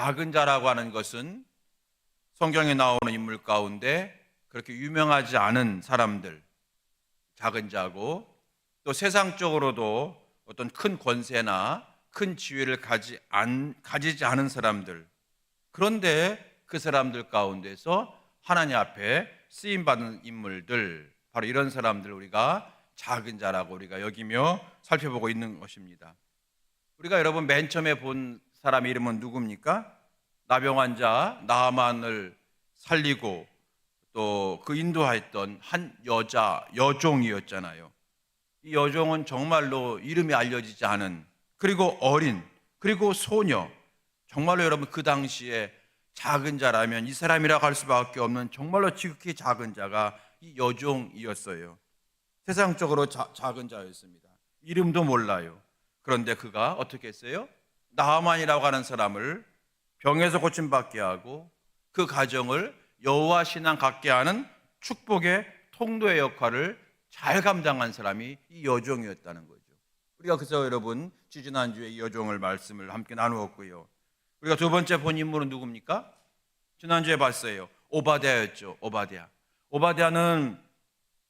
작은 자라고 하는 것은 성경에 나오는 인물 가운데 그렇게 유명하지 않은 사람들, 작은 자고, 또 세상적으로도 어떤 큰 권세나 큰 지위를 가지지 않은 사람들, 그런데 그 사람들 가운데서 하나님 앞에 쓰임받은 인물들, 바로 이런 사람들 우리가 작은 자라고 우리가 여기며 살펴보고 있는 것입니다. 우리가 여러분 맨 처음에 본 사람 이름은 누굽니까? 나병 환자 나아만을 살리고 또 그 인도했던 한 여종이었잖아요. 이 여종은 정말로 이름이 알려지지 않은, 그리고 어린, 그리고 소녀, 정말로 여러분 그 당시에 작은 자라면 이 사람이라고 할 수밖에 없는 정말로 지극히 작은 자가 이 여종이었어요. 세상적으로 작은 자였습니다. 이름도 몰라요. 그런데 그가 어떻게 했어요? 나아만이라고 하는 사람을 병에서 고침받게 하고 그 가정을 여호와 신앙 갖게 하는 축복의 통로의 역할을 잘 감당한 사람이 이 여종이었다는 거죠. 우리가 그래서 여러분 지지난주에 이 여종을 말씀을 함께 나누었고요. 우리가 두 번째 본 인물은 누굽니까? 지난주에 봤어요. 오바댜였죠. 오바댜는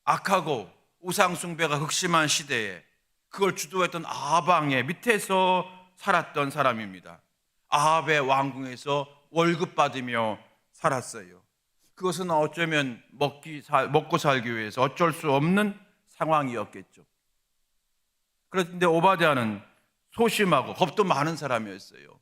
악하고 우상 숭배가 극심한 시대에 그걸 주도했던 아합왕의 밑에서 살았던 사람입니다. 아합의 왕궁에서 월급 받으며 살았어요. 그것은 어쩌면 먹고 살기 위해서 어쩔 수 없는 상황이었겠죠. 그런데 오바댜는 소심하고 겁도 많은 사람이었어요.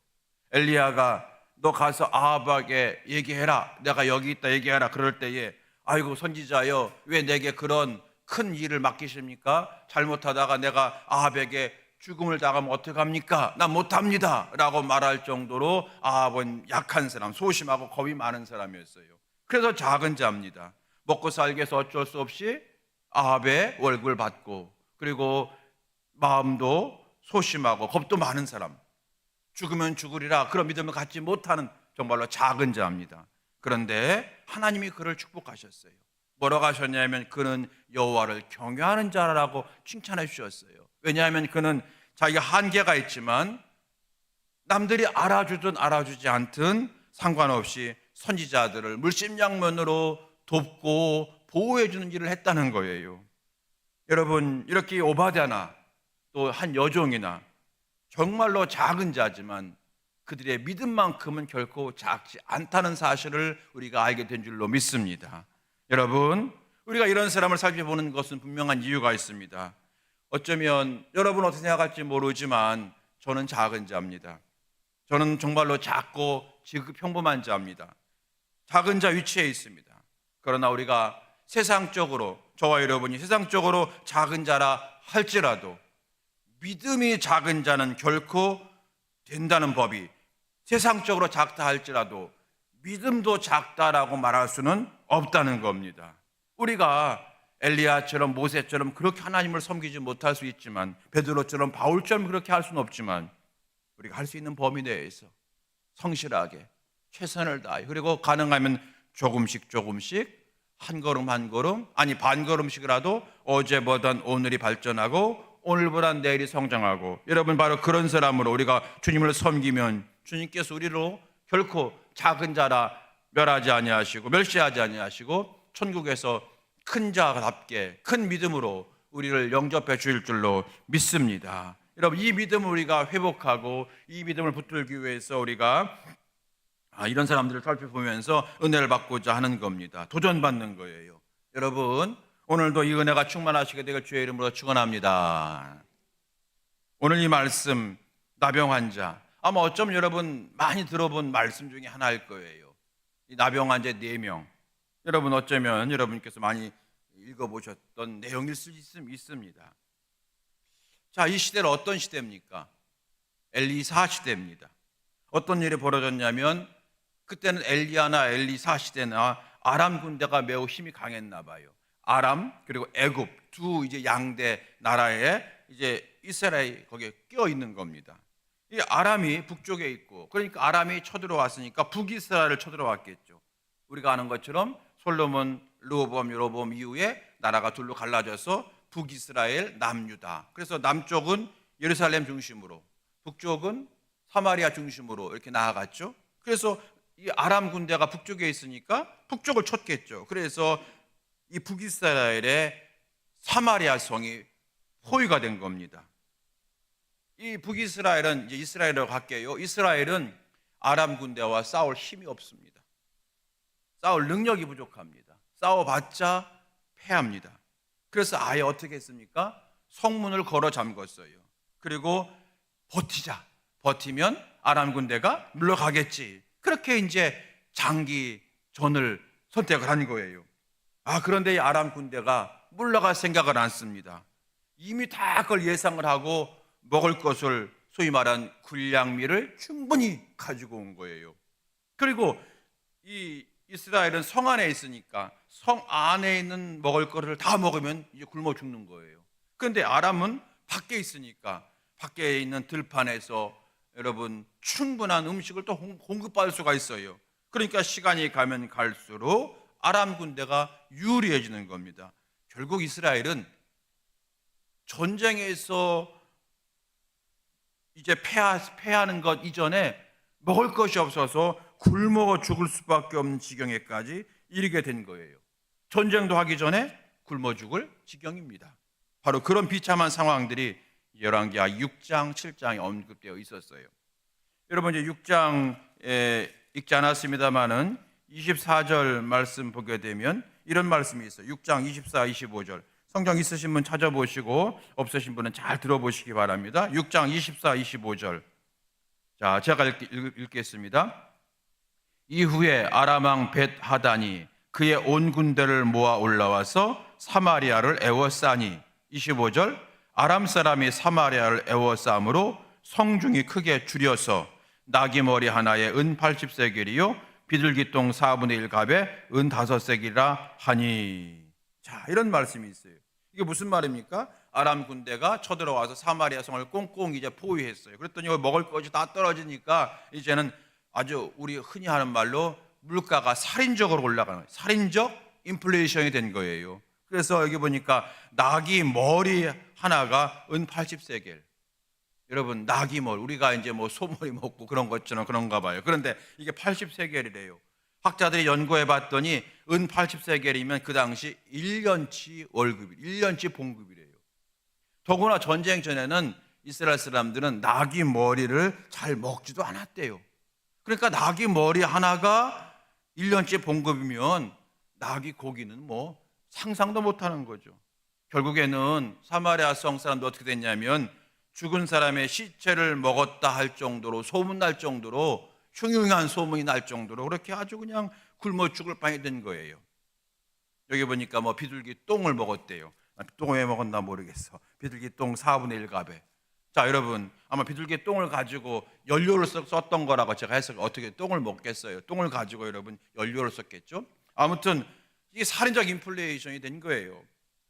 엘리야가 너 가서 아합에게 얘기해라, 내가 여기 있다 얘기해라. 그럴 때에 아이고 선지자여, 왜 내게 그런 큰 일을 맡기십니까? 잘못하다가 내가 아합에게 죽음을 당하면 어떡합니까? 난 못합니다 라고 말할 정도로 아합은 약한 사람, 소심하고 겁이 많은 사람이었어요. 그래서 작은 자입니다. 먹고 살기 위해서 어쩔 수 없이 아합의 월급을 받고, 그리고 마음도 소심하고 겁도 많은 사람, 죽으면 죽으리라 그런 믿음을 갖지 못하는 정말로 작은 자입니다. 그런데 하나님이 그를 축복하셨어요. 뭐라고 하셨냐면 그는 여호와를 경외하는 자라고 칭찬해 주셨어요. 왜냐하면 그는 자기가 한계가 있지만 남들이 알아주든 알아주지 않든 상관없이 선지자들을 물심양면으로 돕고 보호해 주는 일을 했다는 거예요. 여러분, 이렇게 오바댜나 또 한 여종이나 정말로 작은 자지만 그들의 믿음만큼은 결코 작지 않다는 사실을 우리가 알게 된 줄로 믿습니다. 여러분, 우리가 이런 사람을 살펴보는 것은 분명한 이유가 있습니다. 어쩌면 여러분 어떻게 생각할지 모르지만 저는 작은 자입니다. 저는 정말로 작고 지극히 평범한 자입니다. 작은 자 위치에 있습니다. 그러나 우리가 세상적으로, 저와 여러분이 세상적으로 작은 자라 할지라도 믿음이 작은 자는 결코 된다는 법이, 세상적으로 작다 할지라도 믿음도 작다라고 말할 수는 없다는 겁니다. 우리가 엘리야처럼 모세처럼 그렇게 하나님을 섬기지 못할 수 있지만, 베드로처럼 바울처럼 그렇게 할 수는 없지만, 우리가 할 수 있는 범위 내에서 성실하게 최선을 다해, 그리고 가능하면 조금씩 한 걸음 한 걸음, 아니 반 걸음씩이라도 어제보단 오늘이 발전하고 오늘보다 내일이 성장하고, 여러분 바로 그런 사람으로 우리가 주님을 섬기면 주님께서 우리로 결코 작은 자라 멸하지 아니하시고 멸시하지 아니하시고 천국에서 큰 자답게 큰 믿음으로 우리를 영접해 주실 줄로 믿습니다. 여러분, 이 믿음을 우리가 회복하고 이 믿음을 붙들기 위해서 우리가 이런 사람들을 살펴보면서 은혜를 받고자 하는 겁니다. 도전받는 거예요. 여러분, 오늘도 이 은혜가 충만하시게 되길 주의 이름으로 축원합니다. 오늘 이 말씀, 나병 환자, 아마 어쩌면 여러분 많이 들어본 말씀 중에 하나일 거예요. 이 나병 환자 4명, 여러분 어쩌면 여러분께서 많이 읽어보셨던 내용일 수 있습니다. 자, 이 시대는 어떤 시대입니까? 엘리사 시대입니다. 어떤 일이 벌어졌냐면, 그때는 엘리야나 엘리사 시대나 아람 군대가 매우 힘이 강했나 봐요. 아람 그리고 애굽 두 이제 양대 나라에 이제 이스라엘이 거기에 껴 있는 겁니다. 이 아람이 북쪽에 있고, 그러니까 아람이 쳐들어왔으니까 북이스라엘을 쳐들어왔겠죠. 우리가 아는 것처럼 솔로몬, 르호보암, 여로보암 이후에 나라가 둘로 갈라져서 북이스라엘, 남유다. 그래서 남쪽은 예루살렘 중심으로, 북쪽은 사마리아 중심으로 이렇게 나아갔죠. 그래서 이 아람 군대가 북쪽에 있으니까 북쪽을 쳤겠죠. 그래서 이 북이스라엘의 사마리아 성이 포위가 된 겁니다. 이 북이스라엘은 이제 이스라엘로 갈게요. 이스라엘은 아람 군대와 싸울 힘이 없습니다. 싸울 능력이 부족합니다. 싸워봤자 패합니다. 그래서 아예 어떻게 했습니까? 성문을 걸어 잠궜어요. 그리고 버티면 아람 군대가 물러가겠지. 그렇게 이제 장기전을 선택을 한 거예요. 그런데 이 아람 군대가 물러갈 생각을 않습니다. 이미 다 그걸 예상을 하고 먹을 것을 소위 말한 군량미를 충분히 가지고 온 거예요. 그리고 이 이스라엘은 성 안에 있으니까 성 안에 있는 먹을 것을 다 먹으면 이제 굶어 죽는 거예요. 그런데 아람은 밖에 있으니까 밖에 있는 들판에서 여러분 충분한 음식을 또 공급받을 수가 있어요. 그러니까 시간이 가면 갈수록 아람 군대가 유리해지는 겁니다. 결국 이스라엘은 전쟁에서 이제 패하는 것 이전에 먹을 것이 없어서 굶어 죽을 수밖에 없는 지경에까지 이르게 된 거예요. 전쟁도 하기 전에 굶어 죽을 지경입니다. 바로 그런 비참한 상황들이 열왕기하 6장, 7장에 언급되어 있었어요. 여러분 이제 6장에 읽지 않았습니다만은 24절 말씀 보게 되면 이런 말씀이 있어요. 6장 24, 25절. 성경 있으신 분 찾아보시고 없으신 분은 잘 들어보시기 바랍니다. 6장 24, 25절. 자, 제가 읽겠습니다. 이후에 아람 왕 벳하단이 그의 온 군대를 모아 올라와서 사마리아를 애워싸니 25절. 아람 사람이 사마리아를 애워싸므로 성중이 크게 줄여서 나귀 머리 하나에 은 80세겔이요 비둘기똥 4분의 1갑에 은 5세겔이라 하니. 자, 이런 말씀이 있어요. 이게 무슨 말입니까? 아람 군대가 쳐들어와서 사마리아 성을 꽁꽁 이제 포위했어요. 그랬더니 먹을 것이 다 떨어지니까 이제는 아주 우리 흔히 하는 말로 물가가 살인적으로 올라가는 거예요. 살인적 인플레이션이 된 거예요. 그래서 여기 보니까 나귀 머리 하나가 은 80세겔. 여러분 나귀 머리, 우리가 이제 뭐 소머리 먹고 그런 것처럼 그런가 봐요. 그런데 이게 80세겔이래요. 학자들이 연구해 봤더니 은 80세겔이면 그 당시 1년치 월급이 1년치 봉급이래요. 더구나 전쟁 전에는 이스라엘 사람들은 나귀 머리를 잘 먹지도 않았대요. 그러니까 나귀 머리 하나가 1년치 봉급이면 나귀 고기는 뭐 상상도 못하는 거죠. 결국에는 사마리아 성 사람도 어떻게 됐냐면 죽은 사람의 시체를 먹었다 할 정도로 소문날 정도로 흉흉한 소문이 날 정도로 그렇게 아주 그냥 굶어 죽을 빵이 된 거예요. 여기 보니까 뭐 비둘기 똥을 먹었대요. 똥을 왜 먹었나 모르겠어. 비둘기 똥 4분의 1갑에. 자, 여러분 아마 비둘기 똥을 가지고 연료를 썼던 거라고 제가 해서 어떻게 똥을 먹겠어요. 똥을 가지고 여러분 연료를 썼겠죠. 아무튼 이게 살인적 인플레이션이 된 거예요.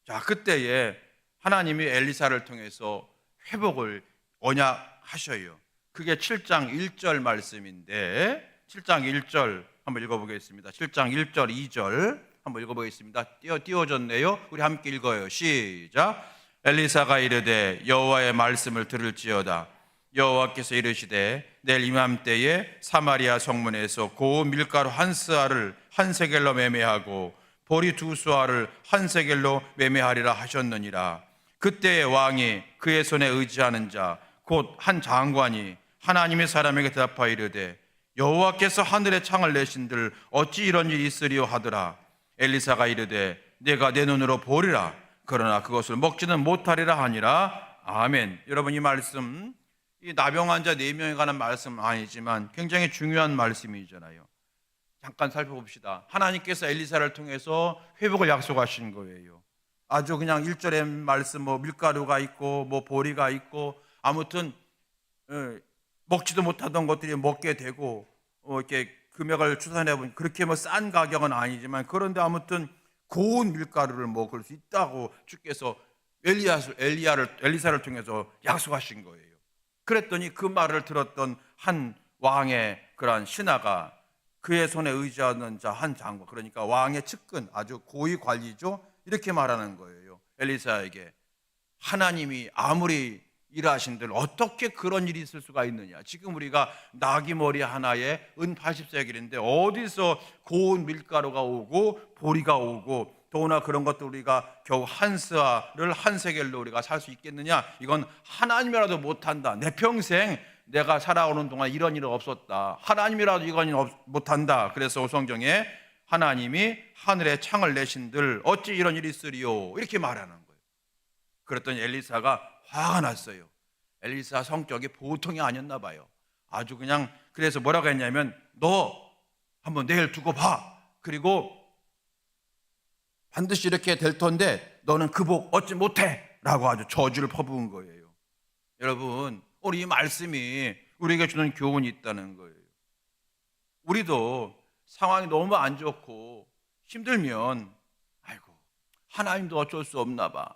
자, 그때에 하나님이 엘리사를 통해서 회복을 언약하셔요. 그게 7장 1절 말씀인데 7장 1절 한번 읽어보겠습니다. 7장 1절 2절 한번 읽어보겠습니다. 띄워졌네요. 우리 함께 읽어요. 시작. 엘리사가 이르되 여호와의 말씀을 들을지어다. 여호와께서 이르시되 내일 이맘때에 사마리아 성문에서 고운 밀가루 한 스아를 한 세겔로 매매하고 보리 두 수아를 한 세겔로 매매하리라 하셨느니라. 그때의 왕이 그의 손에 의지하는 자 곧 한 장관이 하나님의 사람에게 대답하여 이르되 여호와께서 하늘의 창을 내신들 어찌 이런 일이 있으리요 하더라. 엘리사가 이르되 내가 내 눈으로 보리라. 그러나 그것을 먹지는 못하리라 하니라. 아멘. 여러분 이 말씀 이 나병 환자 4명에 관한 말씀은 아니지만 굉장히 중요한 말씀이잖아요. 잠깐 살펴봅시다. 하나님께서 엘리사를 통해서 회복을 약속하신 거예요. 아주 그냥 1절의 말씀 뭐 밀가루가 있고 뭐 보리가 있고 아무튼 먹지도 못하던 것들이 먹게 되고 이렇게 금액을 추산해 보면 그렇게 뭐 싼 가격은 아니지만 그런데 아무튼 고운 밀가루를 먹을 수 있다고 주께서 엘리사를 통해서 약속하신 거예요. 그랬더니 그 말을 들었던 한 왕의 그러한 신하가 그의 손에 의지하는 자 한 장관, 그러니까 왕의 측근 아주 고위 관리죠. 이렇게 말하는 거예요. 엘리사에게 하나님이 아무리 일하신들 어떻게 그런 일이 있을 수가 있느냐. 지금 우리가 나귀 머리 하나에 은 80세겔인데 어디서 고운 밀가루가 오고 보리가 오고 더구나 그런 것도 우리가 겨우 한 스아를 한 세겔로 우리가 살 수 있겠느냐. 이건 하나님이라도 못한다. 내 평생 내가 살아오는 동안 이런 일은 없었다. 하나님이라도 이건 못한다. 그래서 성경에 하나님이 하늘에 창을 내신들 어찌 이런 일이 있으리요, 이렇게 말하는 거예요. 그랬더니 엘리사가 화가 났어요. 엘리사 성격이 보통이 아니었나 봐요. 아주 그냥, 그래서 뭐라고 했냐면, 너 한번 내일 두고 봐. 그리고 반드시 이렇게 될 텐데 너는 그 복 얻지 못해 라고 아주 저주를 퍼부은 거예요. 여러분, 오늘 이 말씀이 우리에게 주는 교훈이 있다는 거예요. 우리도 상황이 너무 안 좋고 힘들면 아이고 하나님도 어쩔 수 없나 봐,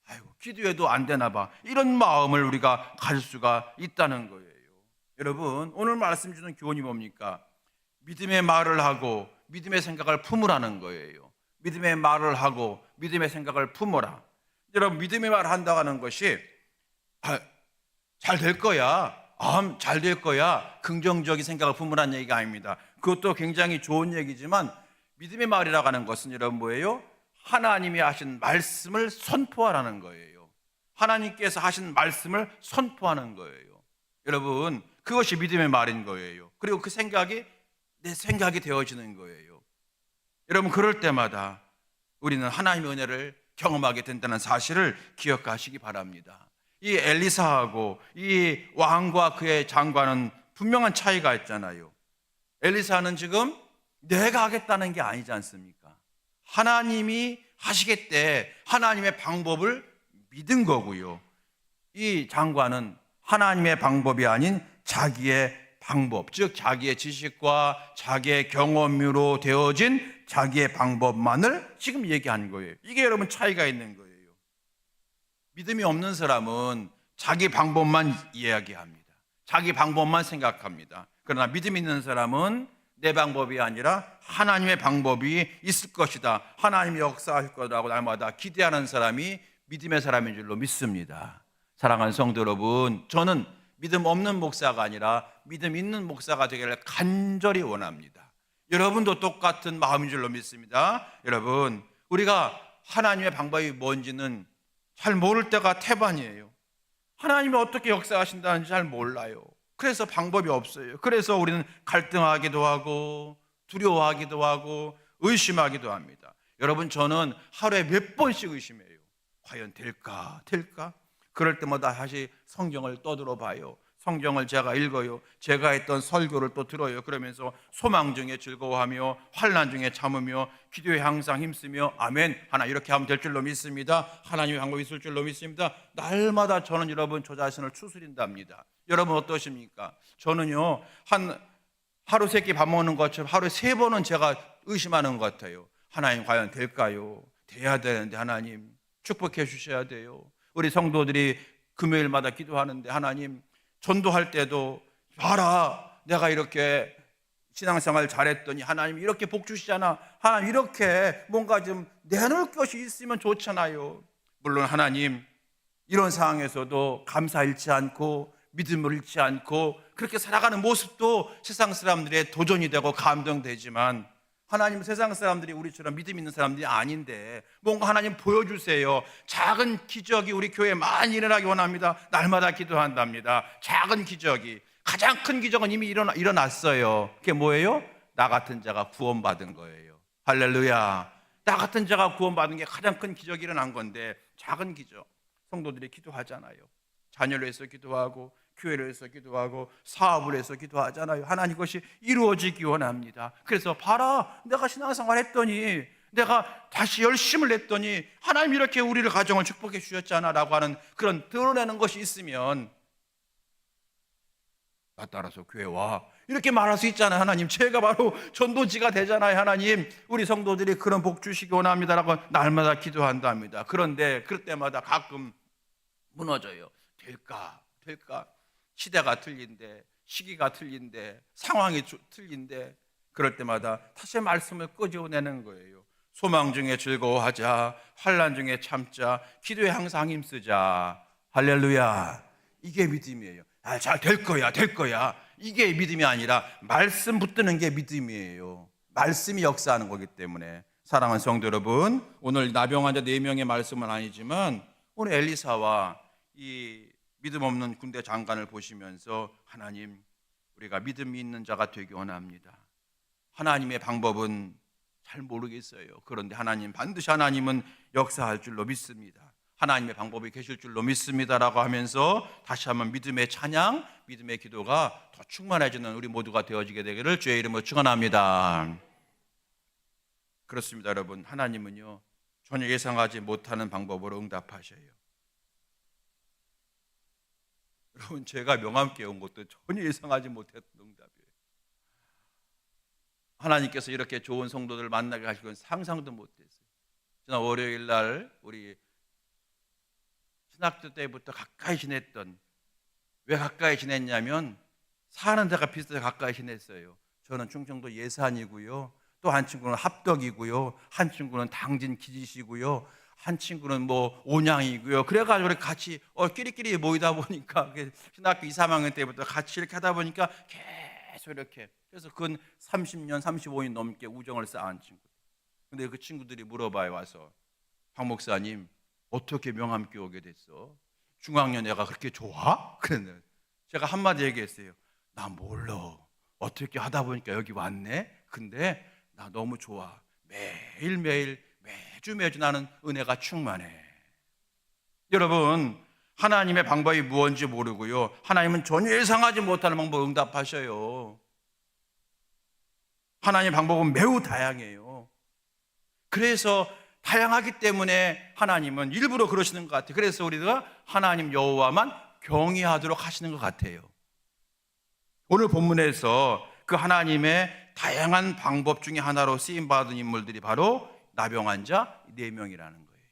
아이고 기도해도 안 되나 봐, 이런 마음을 우리가 가질 수가 있다는 거예요. 여러분, 오늘 말씀 주는 교훈이 뭡니까? 믿음의 말을 하고 믿음의 생각을 품으라는 거예요. 믿음의 말을 하고 믿음의 생각을 품어라. 여러분, 믿음의 말을 한다고 하는 것이 잘 될 거야, 잘 될 거야, 긍정적인 생각을 품으라는 얘기가 아닙니다. 그것도 굉장히 좋은 얘기지만 믿음의 말이라고 하는 것은 여러분 뭐예요? 하나님이 하신 말씀을 선포하라는 거예요. 하나님께서 하신 말씀을 선포하는 거예요. 여러분, 그것이 믿음의 말인 거예요. 그리고 그 생각이 내 생각이 되어지는 거예요. 여러분, 그럴 때마다 우리는 하나님의 은혜를 경험하게 된다는 사실을 기억하시기 바랍니다. 이 엘리사하고 이 왕과 그의 장관은 분명한 차이가 있잖아요. 엘리사는 지금 내가 하겠다는 게 아니지 않습니까? 하나님이 하시겠대, 하나님의 방법을 믿은 거고요. 이 장관은 하나님의 방법이 아닌 자기의 방법, 즉 자기의 지식과 자기의 경험으로 되어진 자기의 방법만을 지금 얘기한 거예요. 이게 여러분 차이가 있는 거예요. 믿음이 없는 사람은 자기 방법만 이야기합니다. 자기 방법만 생각합니다. 그러나 믿음 있는 사람은 내 방법이 아니라 하나님의 방법이 있을 것이다, 하나님이 역사할 거라고 날마다 기대하는 사람이 믿음의 사람인 줄로 믿습니다. 사랑하는 성도 여러분, 저는 믿음 없는 목사가 아니라 믿음 있는 목사가 되기를 간절히 원합니다. 여러분도 똑같은 마음인 줄로 믿습니다. 여러분, 우리가 하나님의 방법이 뭔지는 잘 모를 때가 태반이에요. 하나님이 어떻게 역사하신다는지 잘 몰라요. 그래서 방법이 없어요. 그래서 우리는 갈등하기도 하고 두려워하기도 하고 의심하기도 합니다. 여러분, 저는 하루에 몇 번씩 의심해요. 과연 될까? 그럴 때마다 다시 성경을 떠들어 봐요. 성경을 제가 읽어요. 제가 했던 설교를 또 들어요. 그러면서 소망 중에 즐거워하며 환난 중에 참으며 기도에 항상 힘쓰며 아멘, 하나 이렇게 하면 될 줄로 믿습니다. 하나님의 방법이 있을 줄로 믿습니다. 날마다 저는 여러분 저 자신을 추스린답니다. 여러분 어떠십니까? 저는요, 하루 세 끼 밥 먹는 것처럼 하루에 3번은 제가 의심하는 것 같아요. 하나님 과연 될까요? 돼야 되는데 하나님 축복해 주셔야 돼요. 우리 성도들이 금요일마다 기도하는데 하나님, 전도할 때도 봐라, 내가 이렇게 신앙생활 잘했더니 하나님 이렇게 복 주시잖아, 하나님 이렇게 뭔가 좀 내놓을 것이 있으면 좋잖아요. 물론 하나님, 이런 상황에서도 감사 잃지 않고 믿음을 잃지 않고 그렇게 살아가는 모습도 세상 사람들의 도전이 되고 감동되지만 하나님, 세상 사람들이 우리처럼 믿음 있는 사람들이 아닌데 뭔가 하나님 보여주세요. 작은 기적이 우리 교회에 많이 일어나기 원합니다. 날마다 기도한답니다. 작은 기적이, 가장 큰 기적은 이미 일어났어요. 그게 뭐예요? 나 같은 자가 구원받은 거예요. 할렐루야. 나 같은 자가 구원받은 게 가장 큰 기적이 일어난 건데, 작은 기적, 성도들이 기도하잖아요. 자녀를 위해서 기도하고 교회를 위해서 기도하고 사업을 위해서 기도하잖아요. 하나님, 그것이 이루어지기 원합니다. 그래서 봐라, 내가 신앙생활 했더니, 내가 다시 열심을 냈더니 하나님 이렇게 우리를 가정을 축복해 주셨잖아 라고 하는 그런 드러내는 것이 있으면 나 따라서 교회 와, 이렇게 말할 수 있잖아요. 하나님, 제가 바로 전도지가 되잖아요. 하나님, 우리 성도들이 그런 복 주시기 원합니다 라고 날마다 기도한답니다. 그런데 그럴 때마다 가끔 무너져요. 될까? 시대가 틀린데, 시기가 틀린데, 상황이 틀린데, 그럴 때마다 다시 말씀을 끄집어내는 거예요. 소망 중에 즐거워하자, 환난 중에 참자, 기도에 항상 힘쓰자. 할렐루야. 이게 믿음이에요. 잘 될 거야, 될 거야. 이게 믿음이 아니라 말씀 붙드는 게 믿음이에요. 말씀이 역사하는 거기 때문에. 사랑하는 성도 여러분, 오늘 나병 환자 4명의 말씀은 아니지만 오늘 엘리사와 이 믿음 없는 군대 장관을 보시면서 하나님, 우리가 믿음이 있는 자가 되기 원합니다. 하나님의 방법은 잘 모르겠어요. 그런데 하나님, 반드시 하나님은 역사할 줄로 믿습니다. 하나님의 방법이 계실 줄로 믿습니다라고 하면서 다시 한번 믿음의 찬양, 믿음의 기도가 더 충만해지는 우리 모두가 되어지게 되기를 주의 이름으로 축원합니다. 그렇습니다, 여러분. 하나님은요, 전혀 예상하지 못하는 방법으로 응답하셔요. 여러분, 제가 명함께 온 것도 전혀 예상하지 못했던 응답이에요. 하나님께서 이렇게 좋은 성도들 만나게 하실 건 상상도 못했어요. 지난 월요일 날 우리 신학교 때부터 가까이 지냈던, 왜 가까이 지냈냐면 사는 데가 비슷해서 가까이 지냈어요. 저는 충청도 예산이고요, 또 한 친구는 합덕이고요, 한 친구는 당진 기지시고요, 한 친구는 뭐 온양이고요. 그래가지고 우리 같이 끼리끼리 모이다 보니까 신학교 2, 3학년 때부터 같이 이렇게 하다 보니까 계속 이렇게, 그래서 근 30년, 35년 넘게 우정을 쌓은 친구. 근데 그 친구들이 물어봐요, 와서. 박 목사님, 어떻게 명함께 오게 됐어? 중학년 애가 그렇게 좋아? 그랬는데 제가 한마디 얘기했어요. 나 몰라. 어떻게 하다 보니까 여기 왔네? 근데 나 너무 좋아. 매일매일 매주 나는 은혜가 충만해. 여러분, 하나님의 방법이 무엇인지 모르고요, 하나님은 전혀 예상하지 못하는 방법을 응답하셔요. 하나님의 방법은 매우 다양해요. 그래서 다양하기 때문에 하나님은 일부러 그러시는 것 같아요. 그래서 우리가 하나님 여호와만 경외하도록 하시는 것 같아요. 오늘 본문에서 그 하나님의 다양한 방법 중에 하나로 쓰임받은 인물들이 바로 나병 환자 4명이라는 거예요.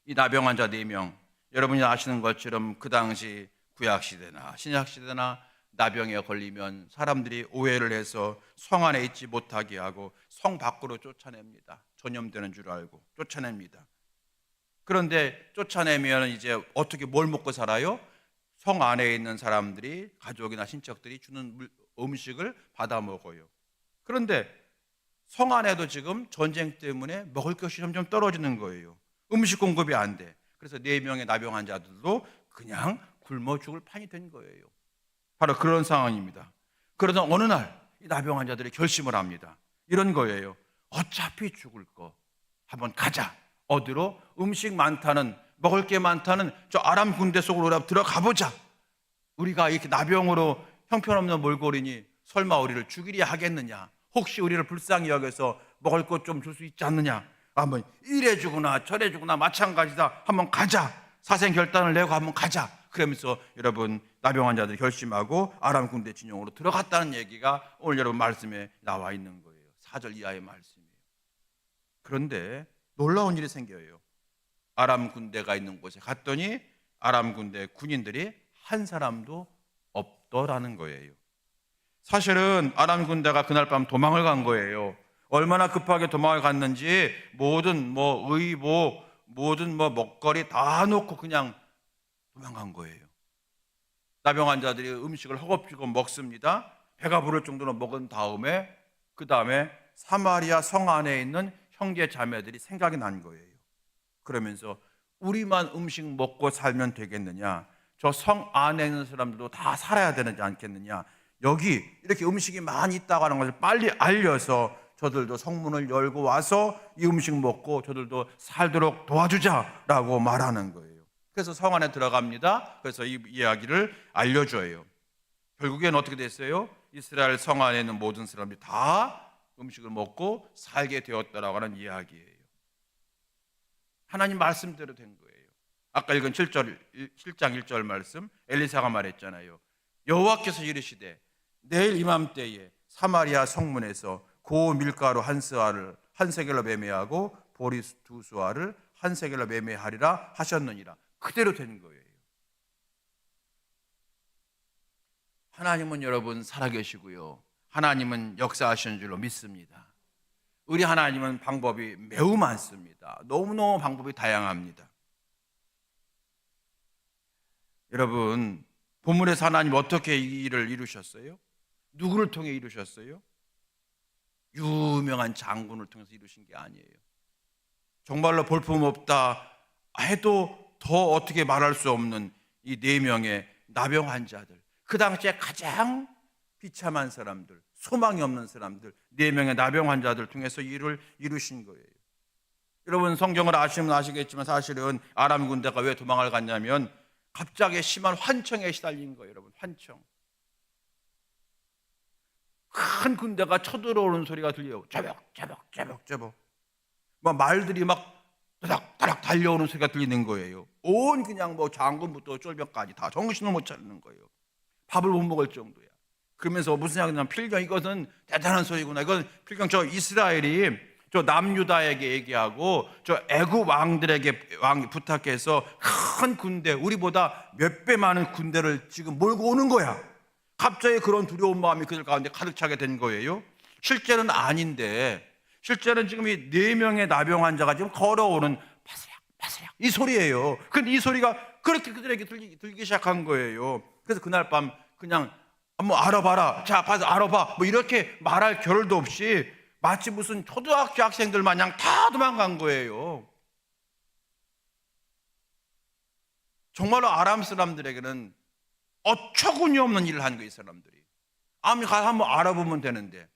이 나병 환자 4명, 여러분이 아시는 것처럼 그 당시 구약시대나 신약시대나 나병에 걸리면 사람들이 오해를 해서 성 안에 있지 못하게 하고 성 밖으로 쫓아냅니다. 전염되는 줄 알고 쫓아냅니다. 그런데 쫓아내면 이제 어떻게 뭘 먹고 살아요? 성 안에 있는 사람들이, 가족이나 친척들이 주는 음식을 받아 먹어요. 그런데 성 안에도 지금 전쟁 때문에 먹을 것이 점점 떨어지는 거예요. 음식 공급이 안 돼. 그래서 4명의 나병 환자들도 그냥 굶어 죽을 판이 된 거예요. 바로 그런 상황입니다. 그러다 어느 날 이 나병 환자들이 결심을 합니다. 이런 거예요. 어차피 죽을 거 한번 가자. 어디로? 음식 많다는, 먹을 게 많다는 저 아람 군대 속으로 들어가 보자. 우리가 이렇게 나병으로 형편없는 몰골이니 설마 우리를 죽이려 하겠느냐? 혹시 우리를 불쌍히 여겨서 먹을 것 좀 줄 수 있지 않느냐? 한번 이래 주거나 저래 주거나 마찬가지다. 한번 가자. 사생 결단을 내고 한번 가자. 그러면서 여러분, 나병 환자들이 결심하고 아람 군대 진영으로 들어갔다는 얘기가 오늘 여러분 말씀에 나와 있는 거예요. 4절 이하의 말씀이에요. 그런데 놀라운 일이 생겨요. 아람 군대가 있는 곳에 갔더니 아람 군대 군인들이 한 사람도 없더라는 거예요. 사실은 아람 군대가 그날 밤 도망을 간 거예요. 얼마나 급하게 도망을 갔는지 모든 의복, 모든 먹거리 다 놓고 그냥 도망간 거예요. 나병 환자들이 음식을 허겁지겁 먹습니다. 배가 부를 정도로 먹은 다음에 그 다음에 사마리아 성 안에 있는 형제 자매들이 생각이 난 거예요. 그러면서 우리만 음식 먹고 살면 되겠느냐? 저 성 안에 있는 사람들도 다 살아야 되지 않겠느냐? 여기 이렇게 음식이 많이 있다고 하는 것을 빨리 알려서 저들도 성문을 열고 와서 이 음식 먹고 저들도 살도록 도와주자라고 말하는 거예요. 그래서 성 안에 들어갑니다. 그래서 이 이야기를 알려줘요. 결국엔 어떻게 됐어요? 이스라엘 성 안에 있는 모든 사람들이 다 음식을 먹고 살게 되었다라고 하는 이야기예요. 하나님 말씀대로 된 거예요. 아까 읽은 7장 1절 말씀, 엘리사가 말했잖아요. 여호와께서 이르시되 내일 이맘때에 사마리아 성문에서 고 밀가루 한 세겔로 매매하고 보리 2수아를 한 세겔로 매매하리라 하셨느니라. 그대로 된 거예요. 하나님은 여러분 살아계시고요, 하나님은 역사하시는 줄로 믿습니다. 우리 하나님은 방법이 매우 많습니다. 너무너무 방법이 다양합니다. 여러분, 본문에서 하나님 어떻게 이 일을 이루셨어요? 누구를 통해 이루셨어요? 유명한 장군을 통해서 이루신 게 아니에요. 정말로 볼품없다 해도 더 어떻게 말할 수 없는 이 4명의 나병 환자들, 그 당시에 가장 비참한 사람들, 소망이 없는 사람들, 4명의 나병 환자들 통해서 일을 이루신 거예요. 여러분, 성경을 아시면 아시겠지만 사실은 아람 군대가 왜 도망을 갔냐면 갑자기 심한 환청에 시달린 거예요. 여러분, 환청. 큰 군대가 쳐들어오는 소리가 들려요. 저벅 막 말들이 막 다닥다닥 달려오는 소리가 들리는 거예요. 온 그냥 뭐 장군부터 쫄병까지 다 정신을 못 차리는 거예요. 밥을 못 먹을 정도야. 그러면서 무슨 생각이냐면, 필경, 이것은 대단한 소리구나. 이건 필경, 저 이스라엘이 저 남유다에게 얘기하고 저 애굽 왕들에게 부탁해서 큰 군대, 우리보다 몇 배 많은 군대를 지금 몰고 오는 거야. 갑자기 그런 두려운 마음이 그들 가운데 가득 차게 된 거예요. 실제는 아닌데, 실제는 지금 이 4명의 나병 환자가 지금 걸어오는 바스락 이 소리예요. 근데 이 소리가 그렇게 그들에게 들리기 시작한 거예요. 그래서 그날 밤 그냥 한번 알아봐라, 자 가서 알아봐, 뭐 이렇게 말할 겨를도 없이 마치 무슨 초등학교 학생들 마냥 다 도망간 거예요. 정말로 아람 사람들에게는 어처구니 없는 일을 한 거예요. 이 사람들이 아무리 가서 한번 알아보면 되는데,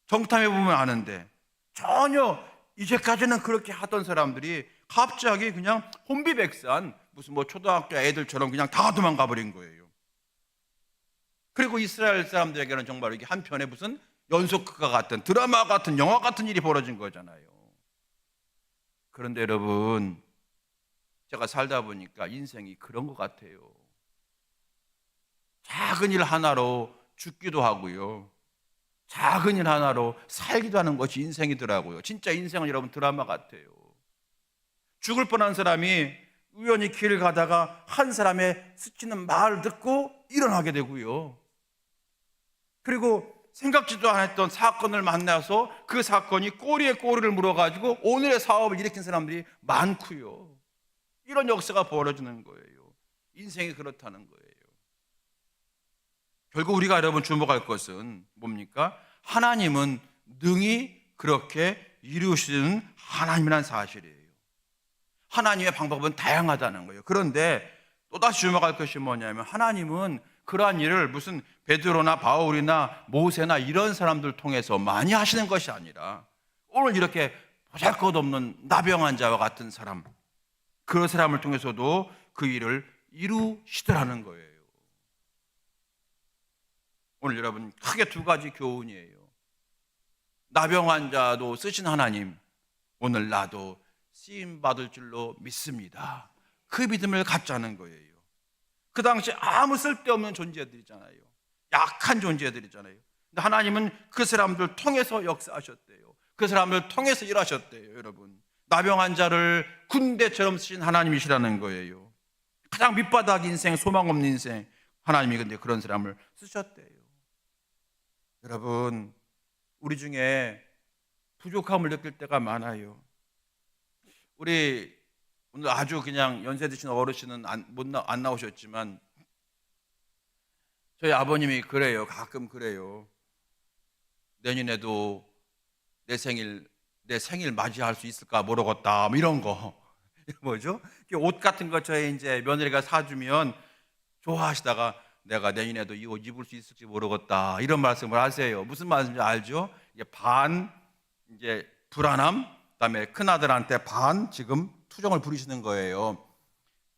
정탐해보면 아는데, 전혀 이제까지는 그렇게 하던 사람들이 갑자기 그냥 혼비백산, 무슨 뭐 초등학교 애들처럼 그냥 다 도망가 버린 거예요. 그리고 이스라엘 사람들에게는 정말 이게 한편의 무슨 연속극과 같은, 드라마 같은, 영화 같은 일이 벌어진 거잖아요. 그런데 여러분, 제가 살다 보니까 인생이 그런 것 같아요. 작은 일 하나로 죽기도 하고요, 작은 일 하나로 살기도 하는 것이 인생이더라고요. 진짜 인생은 여러분 드라마 같아요. 죽을 뻔한 사람이 우연히 길을 가다가 한 사람의 스치는 말을 듣고 일어나게 되고요, 그리고 생각지도 않았던 사건을 만나서 그 사건이 꼬리에 꼬리를 물어가지고 오늘의 사업을 일으킨 사람들이 많고요. 이런 역사가 벌어지는 거예요. 인생이 그렇다는 거예요. 결국 우리가 여러분 주목할 것은 뭡니까? 하나님은 능히 그렇게 이루시는 하나님이라는 사실이에요. 하나님의 방법은 다양하다는 거예요. 그런데 또다시 주목할 것이 뭐냐면, 하나님은 그러한 일을 무슨 베드로나 바울이나 모세나 이런 사람들 통해서 많이 하시는 것이 아니라 오늘 이렇게 보잘것없는 나병 환자와 같은 사람, 그 사람을 통해서도 그 일을 이루시더라는 거예요. 오늘 여러분, 크게 2가지 교훈이에요. 나병 환자도 쓰신 하나님, 오늘 나도 쓰임받을 줄로 믿습니다. 그 믿음을 갖자는 거예요. 그 당시 아무 쓸데없는 존재들이잖아요. 약한 존재들이잖아요. 근데 하나님은 그 사람들 통해서 역사하셨대요. 그 사람들 통해서 일하셨대요. 여러분, 나병 환자를 군대처럼 쓰신 하나님이시라는 거예요. 가장 밑바닥 인생, 소망 없는 인생, 하나님이 근데 그런 사람을 쓰셨대요. 여러분, 우리 중에 부족함을 느낄 때가 많아요. 우리 오늘 아주 그냥 연세 드신 어르신은 안 나오셨지만 저희 아버님이 그래요. 가끔 그래요. 내년에도 내 생일 맞이할 수 있을까 모르겠다, 뭐 이런 거. 뭐죠? 옷 같은 거 저희 이제 며느리가 사주면 좋아하시다가 내가 내년에도 이 옷 입을 수 있을지 모르겠다, 이런 말씀을 하세요. 무슨 말인지 알죠? 이게 반 이제 불안함, 그다음에 큰 아들한테 반 지금 투정을 부리시는 거예요.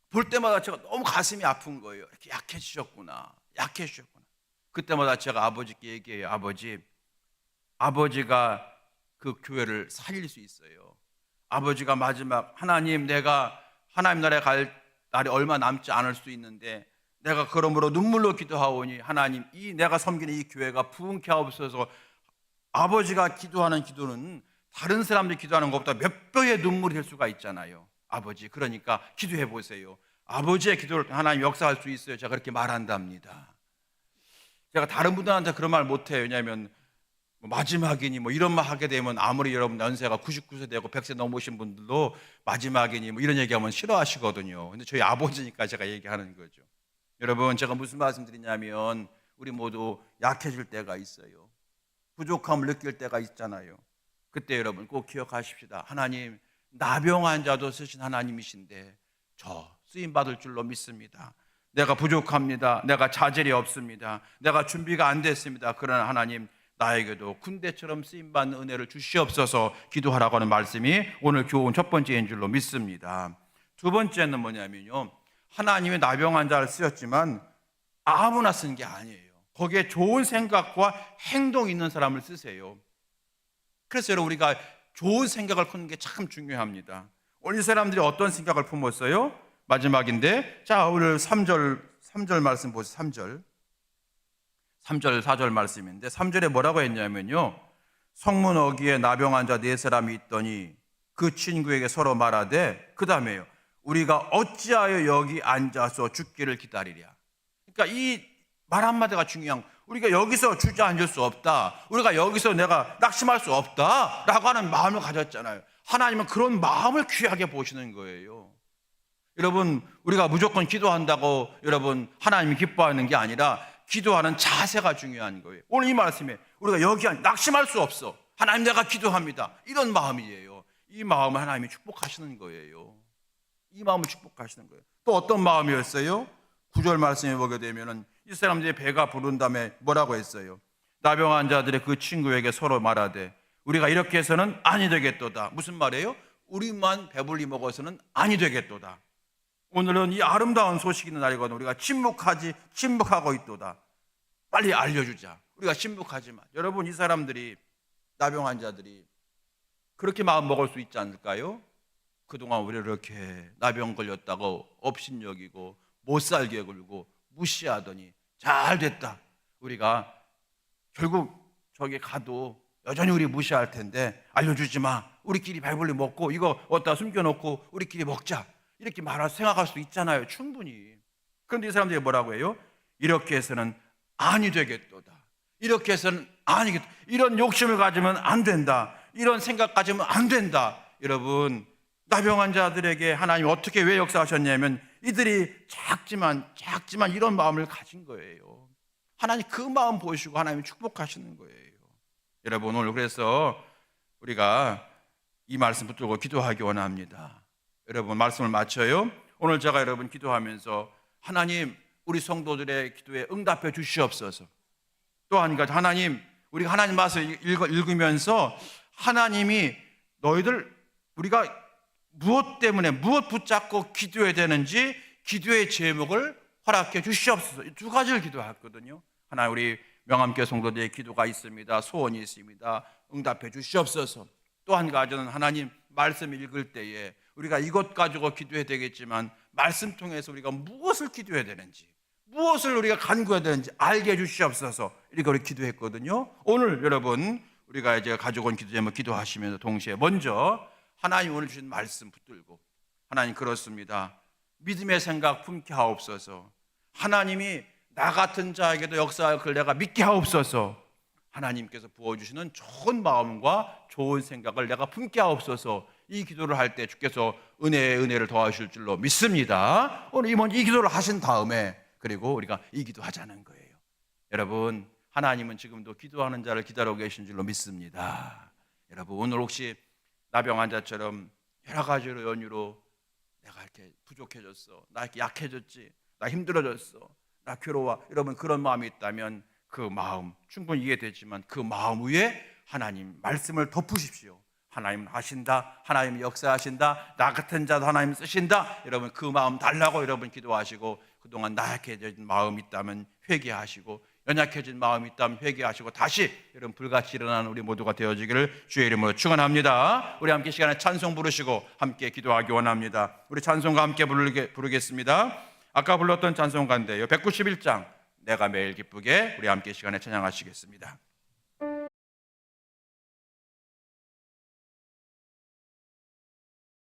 볼 때마다 제가 너무 가슴이 아픈 거예요. 이렇게 약해지셨구나. 그때마다 제가 아버지께 얘기해요. 아버지가 그 교회를 살릴 수 있어요. 아버지가 마지막, 하나님, 내가 하나님 나라에 갈 날이 얼마 남지 않을 수 있는데 내가 그러므로 눈물로 기도하오니 하나님, 이 내가 섬기는 이 교회가 부흥케 하옵소서. 아버지가 기도하는 기도는 다른 사람들이 기도하는 것보다 몇 배의 눈물이 될 수가 있잖아요. 아버지, 그러니까 기도해 보세요. 아버지의 기도를 하나님 역사할 수 있어요. 제가 그렇게 말한답니다. 제가 다른 분들한테 그런 말 못해요. 왜냐하면 마지막이니 뭐 이런 말 하게 되면 아무리 여러분 연세가 99세 되고 100세 넘으신 분들도 마지막이니 뭐 이런 얘기하면 싫어하시거든요. 근데 저희 아버지니까 제가 얘기하는 거죠. 여러분, 제가 무슨 말씀드리냐면 우리 모두 약해질 때가 있어요. 부족함을 느낄 때가 있잖아요. 그때 여러분 꼭 기억하십시다. 하나님, 나병 환자도 쓰신 하나님이신데 저 쓰임 받을 줄로 믿습니다. 내가 부족합니다. 내가 자질이 없습니다. 내가 준비가 안 됐습니다. 그러나 하나님, 나에게도 군대처럼 쓰임받는 은혜를 주시옵소서 기도하라고 하는 말씀이 오늘 교훈 첫 번째인 줄로 믿습니다. 두 번째는 뭐냐면요, 하나님의 나병 환자를 쓰셨지만 아무나 쓴 게 아니에요. 거기에 좋은 생각과 행동이 있는 사람을 쓰세요. 그래서 여러분, 우리가 좋은 생각을 품는 게 참 중요합니다. 오늘 이 사람들이 어떤 생각을 품었어요? 마지막인데, 자, 오늘 3절 말씀 보세요. 3절 4절 말씀인데 3절에 뭐라고 했냐면요, 성문 어귀에 나병 환자 4사람이 있더니 그 친구에게 서로 말하되, 그 다음에요, 우리가 어찌하여 여기 앉아서 죽기를 기다리랴. 그러니까 이 말 한마디가 중요한, 우리가 여기서 주저앉을 수 없다, 우리가 여기서 내가 낙심할 수 없다 라고 하는 마음을 가졌잖아요. 하나님은 그런 마음을 귀하게 보시는 거예요. 여러분, 우리가 무조건 기도한다고 여러분 하나님이 기뻐하는 게 아니라 기도하는 자세가 중요한 거예요. 오늘 이 말씀에 우리가 여기 낙심할 수 없어, 하나님 내가 기도합니다, 이런 마음이에요. 이 마음을 하나님이 축복하시는 거예요. 이 마음을 축복하시는 거예요. 또 어떤 마음이었어요? 9절 말씀에 보게 되면은 이 사람들이 배가 부른 다음에 뭐라고 했어요? 나병 환자들의 그 친구에게 서로 말하되 우리가 이렇게 해서는 아니 되겠도다. 무슨 말이에요? 우리만 배불리 먹어서는 아니 되겠도다. 오늘은 이 아름다운 소식 있는 날이거든. 우리가 침묵하고 있도다. 빨리 알려주자. 우리가 침묵하지만. 여러분, 이 사람들이, 나병 환자들이 그렇게 마음 먹을 수 있지 않을까요? 그동안 우리를 이렇게 나병 걸렸다고 업신여기고 못 살게 굴고 무시하더니 잘 됐다, 우리가 결국 저기 가도 여전히 우리 무시할 텐데 알려주지 마, 우리끼리 배불리 먹고 이거 어디다 숨겨놓고 우리끼리 먹자, 이렇게 생각할 수 있잖아요, 충분히. 그런데 이 사람들이 뭐라고 해요? 이렇게 해서는 아니 되겠도다. 이렇게 해서는 아니겠다. 이런 욕심을 가지면 안 된다. 이런 생각 가지면 안 된다. 여러분, 나병 환자들에게 하나님 어떻게 왜 역사하셨냐면 이들이 작지만 이런 마음을 가진 거예요. 하나님 그 마음 보시고 하나님이 축복하시는 거예요. 여러분, 오늘 그래서 우리가 이 말씀 붙들고 기도하기 원합니다. 여러분, 말씀을 마쳐요. 오늘 제가 여러분 기도하면서 하나님, 우리 성도들의 기도에 응답해 주시옵소서. 또 한 가지, 하나님, 우리가 하나님 말씀을 읽으면서 하나님이 우리가 무엇 때문에 무엇 붙잡고 기도해야 되는지 기도의 제목을 허락해 주시옵소서. 이 두 가지를 기도했거든요. 하나, 우리 명함교회 성도들의 기도가 있습니다. 소원이 있습니다. 응답해 주시옵소서. 또 한 가지는 하나님, 말씀 읽을 때에 우리가 이것 가지고 기도해야 되겠지만 말씀 통해서 우리가 무엇을 기도해야 되는지, 무엇을 우리가 간구해야 되는지 알게 해주시옵소서. 이렇게 우리 기도했거든요. 오늘 여러분, 우리가 이제 가지고 온 기도 제목 기도하시면서 동시에 먼저 하나님 오늘 주신 말씀 붙들고, 하나님 그렇습니다, 믿음의 생각 품게 하옵소서. 하나님이 나 같은 자에게도 역사할 걸 내가 믿게 하옵소서. 하나님께서 부어주시는 좋은 마음과 좋은 생각을 내가 품게 하옵소서. 이 기도를 할 때 주께서 은혜를 더하실 줄로 믿습니다. 오늘 이 기도를 하신 다음에 그리고 우리가 이 기도하자는 거예요. 여러분, 하나님은 지금도 기도하는 자를 기다리고 계신 줄로 믿습니다. 여러분, 오늘 혹시 나병 환자처럼 여러 가지로 연유로 내가 이렇게 부족해졌어, 나 이렇게 약해졌지, 나 힘들어졌어, 나 괴로워, 여러분 그런 마음이 있다면 그 마음 충분히 이해되지만 그 마음 위에 하나님 말씀을 덮으십시오. 하나님은 하신다, 하나님이 역사하신다, 나 같은 자도 하나님 쓰신다. 여러분 그 마음 달라고 여러분 기도하시고, 그동안 나약해진 마음이 있다면 회개하시고, 연약해진 마음이 있다면 회개하시고 다시 여러분 불같이 일어나는 우리 모두가 되어지기를 주의 이름으로 축원합니다. 우리 함께 시간에 찬송 부르시고 함께 기도하기 원합니다. 우리 찬송과 함께 부르겠습니다. 아까 불렀던 찬송가인데요, 191장 내가 매일 기쁘게, 우리 함께 시간에 찬양하시겠습니다.